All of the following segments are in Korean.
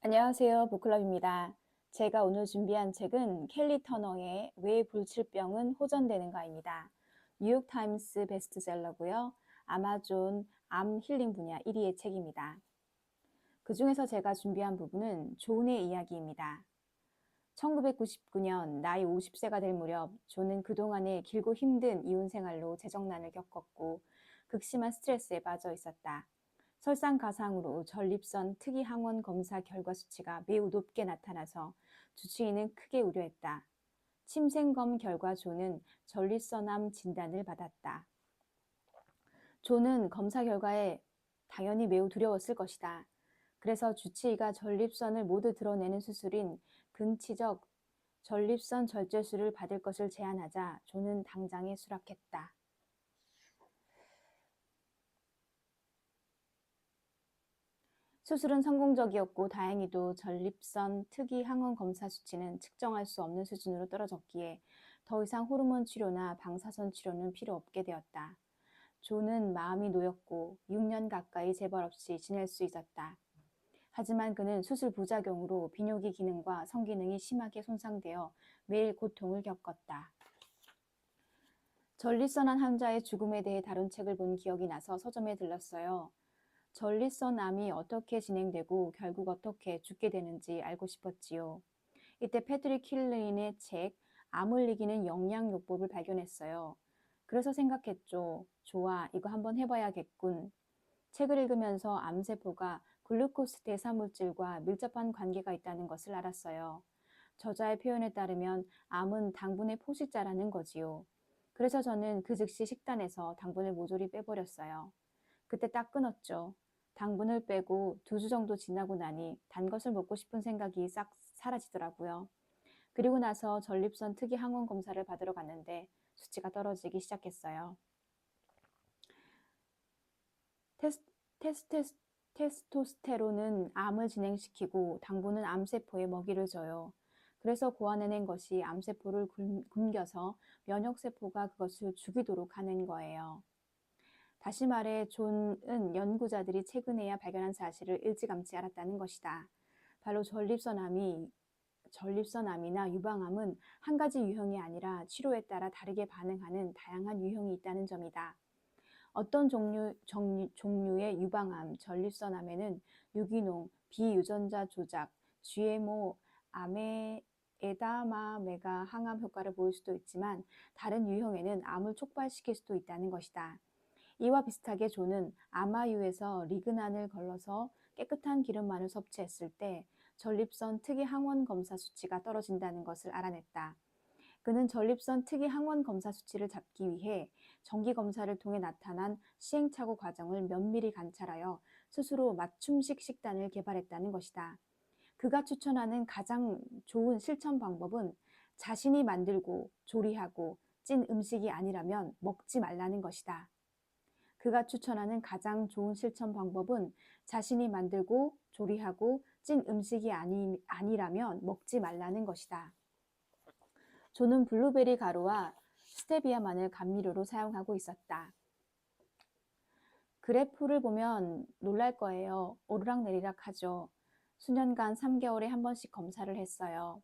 안녕하세요. 보클럽입니다. 제가 오늘 준비한 책은 켈리 터너의 왜 불치병은 호전되는가입니다. 뉴욕타임스 베스트셀러고요. 아마존 암 힐링 분야 1위의 책입니다. 그 중에서 제가 준비한 부분은 존의 이야기입니다. 1999년 나이 50세가 될 무렵 존은 그동안의 길고 힘든 이혼 생활로 재정난을 겪었고 극심한 스트레스에 빠져 있었다. 설상가상으로 전립선 특이항원 검사 결과 수치가 매우 높게 나타나서 주치의는 크게 우려했다. 침생검 결과 존은 전립선암 진단을 받았다. 존은 검사 결과에 당연히 매우 두려웠을 것이다. 그래서 주치의가 전립선을 모두 드러내는 수술인 근치적 전립선 절제술을 받을 것을 제안하자 존은 당장에 수락했다. 수술은 성공적이었고 다행히도 전립선 특이 항원 검사 수치는 측정할 수 없는 수준으로 떨어졌기에 더 이상 호르몬 치료나 방사선 치료는 필요 없게 되었다. 존은 마음이 놓였고 6년 가까이 재발 없이 지낼 수 있었다. 하지만 그는 수술 부작용으로 비뇨기 기능과 성기능이 심하게 손상되어 매일 고통을 겪었다. 전립선암 환자의 죽음에 대해 다룬 책을 본 기억이 나서 서점에 들렀어요. 전립선암이 어떻게 진행되고 결국 어떻게 죽게 되는지 알고 싶었지요. 이때 패트릭 킬레인의 책 암을 이기는 영양요법을 발견했어요. 그래서 생각했죠. 좋아, 이거 한번 해봐야겠군. 책을 읽으면서 암세포가 글루코스 대사물질과 밀접한 관계가 있다는 것을 알았어요. 저자의 표현에 따르면 암은 당분의 포식자라는 거지요. 그래서 저는 그 즉시 식단에서 당분을 모조리 빼버렸어요. 그때 딱 끊었죠. 당분을 빼고 2주 정도 지나고 나니 단 것을 먹고 싶은 생각이 싹 사라지더라고요. 그리고 나서 전립선 특이 항원 검사를 받으러 갔는데 수치가 떨어지기 시작했어요. 테스토스테론은 암을 진행시키고 당분은 암세포에 먹이를 줘요. 그래서 고안해낸 것이 암세포를 굶겨서 면역세포가 그것을 죽이도록 하는 거예요. 다시 말해 존은 연구자들이 최근에야 발견한 사실을 일찌감치 알았다는 것이다. 바로 전립선암이나 유방암은 한 가지 유형이 아니라 치료에 따라 다르게 반응하는 다양한 유형이 있다는 점이다. 어떤 종류의 유방암, 전립선암에는 유기농, 비유전자 조작, GMO, 에다마메가 항암 효과를 보일 수도 있지만 다른 유형에는 암을 촉발시킬 수도 있다는 것이다. 이와 비슷하게 존은 아마유에서 리그난을 걸러서 깨끗한 기름만을 섭취했을 때 전립선 특이 항원 검사 수치가 떨어진다는 것을 알아냈다. 그는 전립선 특이 항원 검사 수치를 잡기 위해 정기 검사를 통해 나타난 시행착오 과정을 면밀히 관찰하여 스스로 맞춤식 식단을 개발했다는 것이다. 그가 추천하는 가장 좋은 실천 방법은 자신이 만들고 조리하고 찐 음식이 아니라면 먹지 말라는 것이다. 그가 추천하는 가장 좋은 실천 방법은 자신이 만들고 조리하고 찐 음식이 아니라면 먹지 말라는 것이다. 존은 블루베리 가루와 스테비아만을 감미료로 사용하고 있었다. 그래프를 보면 놀랄 거예요. 오르락내리락 하죠. 수년간 3개월에 한 번씩 검사를 했어요.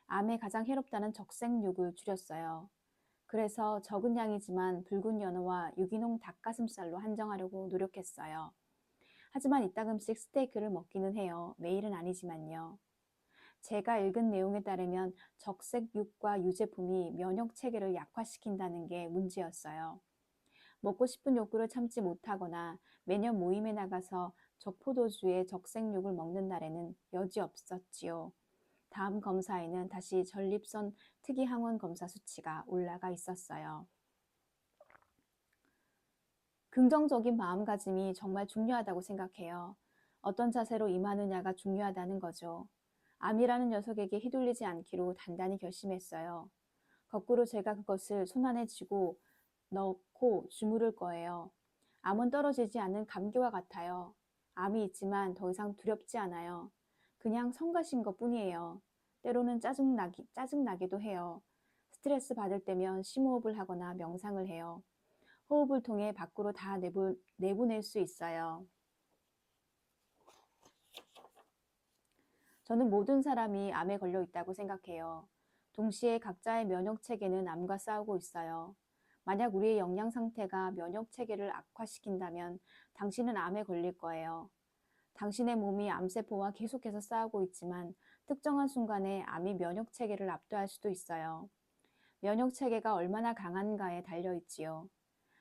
암에 가장 해롭다는 적색육을 줄였어요. 그래서 적은 양이지만 붉은 연어와 유기농 닭가슴살로 한정하려고 노력했어요. 하지만 이따금씩 스테이크를 먹기는 해요. 매일은 아니지만요. 제가 읽은 내용에 따르면 적색육과 유제품이 면역 체계를 약화시킨다는 게 문제였어요. 먹고 싶은 욕구를 참지 못하거나 매년 모임에 나가서 적포도주에 적색육을 먹는 날에는 여지없었지요. 다음 검사에는 다시 전립선 특이항원 검사 수치가 올라가 있었어요. 긍정적인 마음가짐이 정말 중요하다고 생각해요. 어떤 자세로 임하느냐가 중요하다는 거죠. 암이라는 녀석에게 휘둘리지 않기로 단단히 결심했어요. 거꾸로 제가 그것을 손안에 쥐고 넣고 주무를 거예요. 암은 떨어지지 않는 감기와 같아요. 암이 있지만 더 이상 두렵지 않아요. 그냥 성가신 것 뿐이에요. 때로는 짜증나기도 해요. 스트레스 받을 때면 심호흡을 하거나 명상을 해요. 호흡을 통해 밖으로 다 내보낼 수 있어요. 저는 모든 사람이 암에 걸려 있다고 생각해요. 동시에 각자의 면역 체계는 암과 싸우고 있어요. 만약 우리의 영양 상태가 면역 체계를 악화시킨다면 당신은 암에 걸릴 거예요. 당신의 몸이 암세포와 계속해서 싸우고 있지만 특정한 순간에 암이 면역 체계를 압도할 수도 있어요. 면역 체계가 얼마나 강한가에 달려 있지요.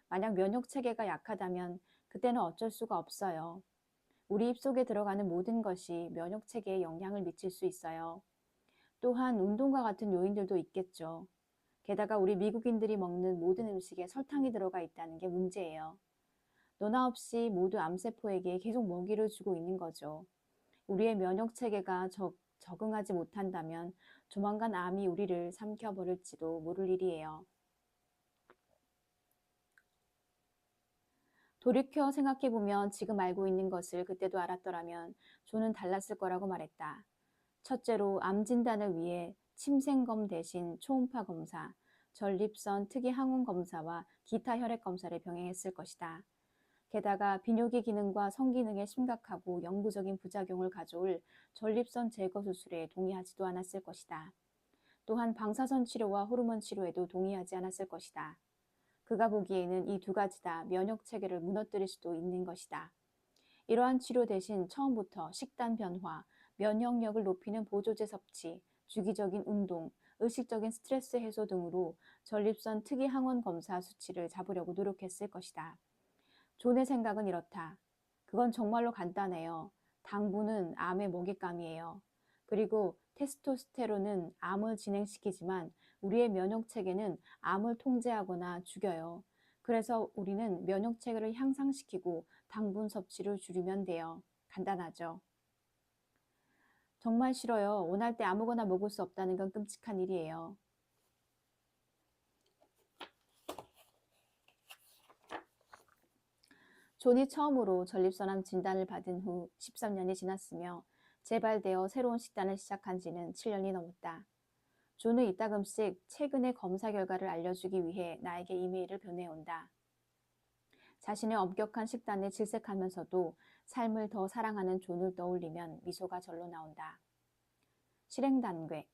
만약 면역 체계가 약하다면 그때는 어쩔 수가 없어요. 우리 입속에 들어가는 모든 것이 면역 체계에 영향을 미칠 수 있어요. 또한 운동과 같은 요인들도 있겠죠. 게다가 우리 미국인들이 먹는 모든 음식에 설탕이 들어가 있다는 게 문제예요. 너나 없이 모두 암세포에게 계속 먹이를 주고 있는 거죠. 우리의 면역 체계가 적응하지 못한다면 조만간 암이 우리를 삼켜버릴지도 모를 일이에요. 돌이켜 생각해보면 지금 알고 있는 것을 그때도 알았더라면 조는 달랐을 거라고 말했다. 첫째로 암 진단을 위해 침생검 대신 초음파 검사, 전립선 특이 항원 검사와 기타 혈액 검사를 병행했을 것이다. 게다가 비뇨기 기능과 성기능에 심각하고 영구적인 부작용을 가져올 전립선 제거 수술에 동의하지도 않았을 것이다. 또한 방사선 치료와 호르몬 치료에도 동의하지 않았을 것이다. 그가 보기에는 이 두 가지 다 면역 체계를 무너뜨릴 수도 있는 것이다. 이러한 치료 대신 처음부터 식단 변화, 면역력을 높이는 보조제 섭취, 주기적인 운동, 의식적인 스트레스 해소 등으로 전립선 특이 항원 검사 수치를 잡으려고 노력했을 것이다. 존의 생각은 이렇다. 그건 정말로 간단해요. 당분은 암의 먹잇감이에요. 그리고 테스토스테론은 암을 진행시키지만 우리의 면역 체계는 암을 통제하거나 죽여요. 그래서 우리는 면역 체계를 향상시키고 당분 섭취를 줄이면 돼요. 간단하죠. 정말 싫어요. 원할 때 아무거나 먹을 수 없다는 건 끔찍한 일이에요. 존이 처음으로 전립선암 진단을 받은 후 13년이 지났으며 재발되어 새로운 식단을 시작한 지는 7년이 넘었다. 존은 이따금씩 최근의 검사 결과를 알려주기 위해 나에게 이메일을 보내온다. 자신의 엄격한 식단을 질색하면서도 삶을 더 사랑하는 존을 떠올리면 미소가 절로 나온다. 실행 단계.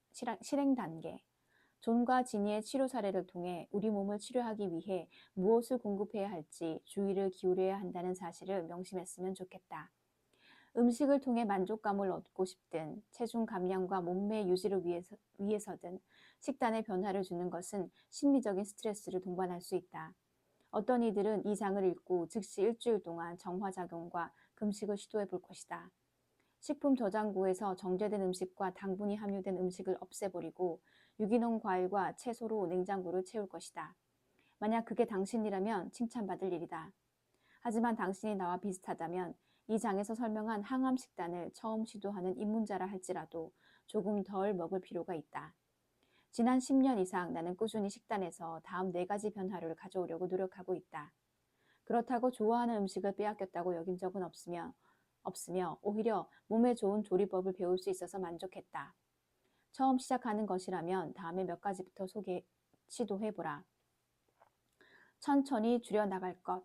존과 지니의 치료 사례를 통해 우리 몸을 치료하기 위해 무엇을 공급해야 할지 주의를 기울여야 한다는 사실을 명심했으면 좋겠다. 음식을 통해 만족감을 얻고 싶든 체중 감량과 몸매 유지를 위해서든 식단에 변화를 주는 것은 심리적인 스트레스를 동반할 수 있다. 어떤 이들은 이 장을 읽고 즉시 일주일 동안 정화작용과 금식을 시도해 볼 것이다. 식품 저장고에서 정제된 음식과 당분이 함유된 음식을 없애버리고 유기농 과일과 채소로 냉장고를 채울 것이다. 만약 그게 당신이라면 칭찬받을 일이다. 하지만 당신이 나와 비슷하다면 이 장에서 설명한 항암 식단을 처음 시도하는 입문자라 할지라도 조금 덜 먹을 필요가 있다. 지난 10년 이상 나는 꾸준히 식단에서 다음 4가지 변화를 가져오려고 노력하고 있다. 그렇다고 좋아하는 음식을 빼앗겼다고 여긴 적은 없으며 오히려 몸에 좋은 조리법을 배울 수 있어서 만족했다. 처음 시작하는 것이라면 다음에 몇 가지부터 시도해보라. 천천히 줄여나갈 것.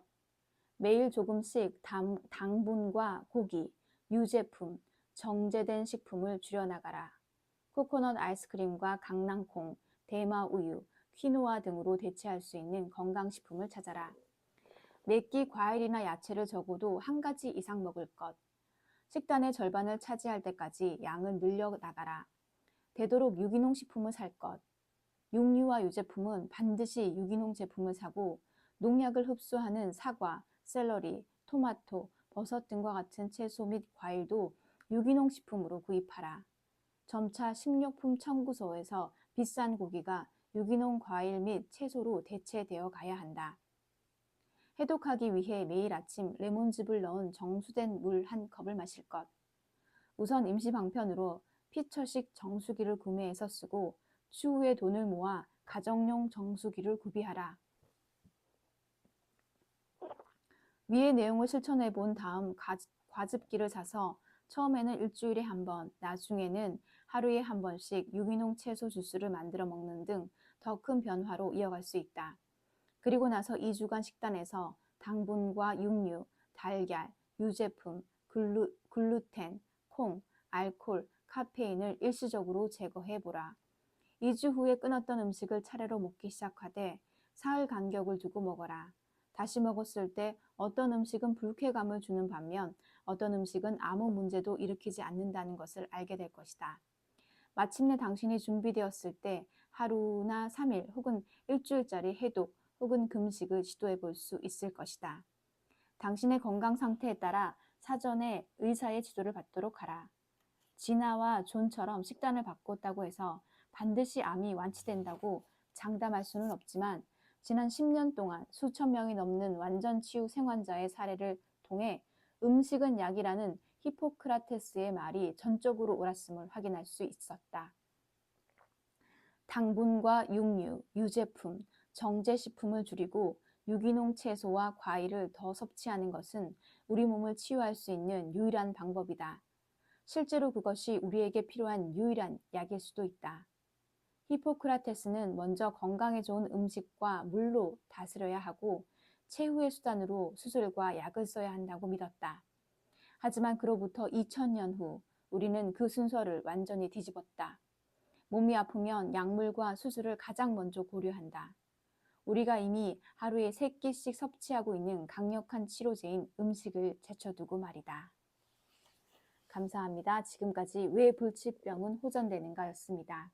매일 조금씩 당분과 고기, 유제품, 정제된 식품을 줄여나가라. 코코넛 아이스크림과 강낭콩, 대마 우유, 퀴노아 등으로 대체할 수 있는 건강식품을 찾아라. 매끼 과일이나 야채를 적어도 한 가지 이상 먹을 것. 식단의 절반을 차지할 때까지 양을 늘려 나가라. 되도록 유기농 식품을 살 것. 육류와 유제품은 반드시 유기농 제품을 사고 농약을 흡수하는 사과, 샐러리, 토마토, 버섯 등과 같은 채소 및 과일도 유기농 식품으로 구입하라. 점차 식료품 청구소에서 비싼 고기가 유기농 과일 및 채소로 대체되어 가야 한다. 해독하기 위해 매일 아침 레몬즙을 넣은 정수된 물 한 컵을 마실 것. 우선 임시 방편으로 피처식 정수기를 구매해서 쓰고 추후에 돈을 모아 가정용 정수기를 구비하라. 위의 내용을 실천해 본 다음 과즙기를 사서 처음에는 일주일에 한 번, 나중에는 하루에 한 번씩 유기농 채소 주스를 만들어 먹는 등 더 큰 변화로 이어갈 수 있다. 그리고 나서 2주간 식단에서 당분과 육류, 달걀, 유제품, 글루텐, 콩, 알코올, 카페인을 일시적으로 제거해보라. 2주 후에 끊었던 음식을 차례로 먹기 시작하되 사흘 간격을 두고 먹어라. 다시 먹었을 때 어떤 음식은 불쾌감을 주는 반면 어떤 음식은 아무 문제도 일으키지 않는다는 것을 알게 될 것이다. 마침내 당신이 준비되었을 때 하루나 3일 혹은 일주일짜리 해독 혹은 금식을 시도해 볼 수 있을 것이다. 당신의 건강 상태에 따라 사전에 의사의 지도를 받도록 하라. 지나와 존처럼 식단을 바꿨다고 해서 반드시 암이 완치된다고 장담할 수는 없지만 지난 10년 동안 수천 명이 넘는 완전 치유 생환자의 사례를 통해 음식은 약이라는 히포크라테스의 말이 전적으로 옳았음을 확인할 수 있었다. 당분과 육류, 유제품, 정제식품을 줄이고 유기농 채소와 과일을 더 섭취하는 것은 우리 몸을 치유할 수 있는 유일한 방법이다. 실제로 그것이 우리에게 필요한 유일한 약일 수도 있다. 히포크라테스는 먼저 건강에 좋은 음식과 물로 다스려야 하고 최후의 수단으로 수술과 약을 써야 한다고 믿었다. 하지만 그로부터 2000년 후 우리는 그 순서를 완전히 뒤집었다. 몸이 아프면 약물과 수술을 가장 먼저 고려한다. 우리가 이미 하루에 3끼씩 섭취하고 있는 강력한 치료제인 음식을 제쳐두고 말이다. 감사합니다. 지금까지 왜 불치병은 호전되는가였습니다.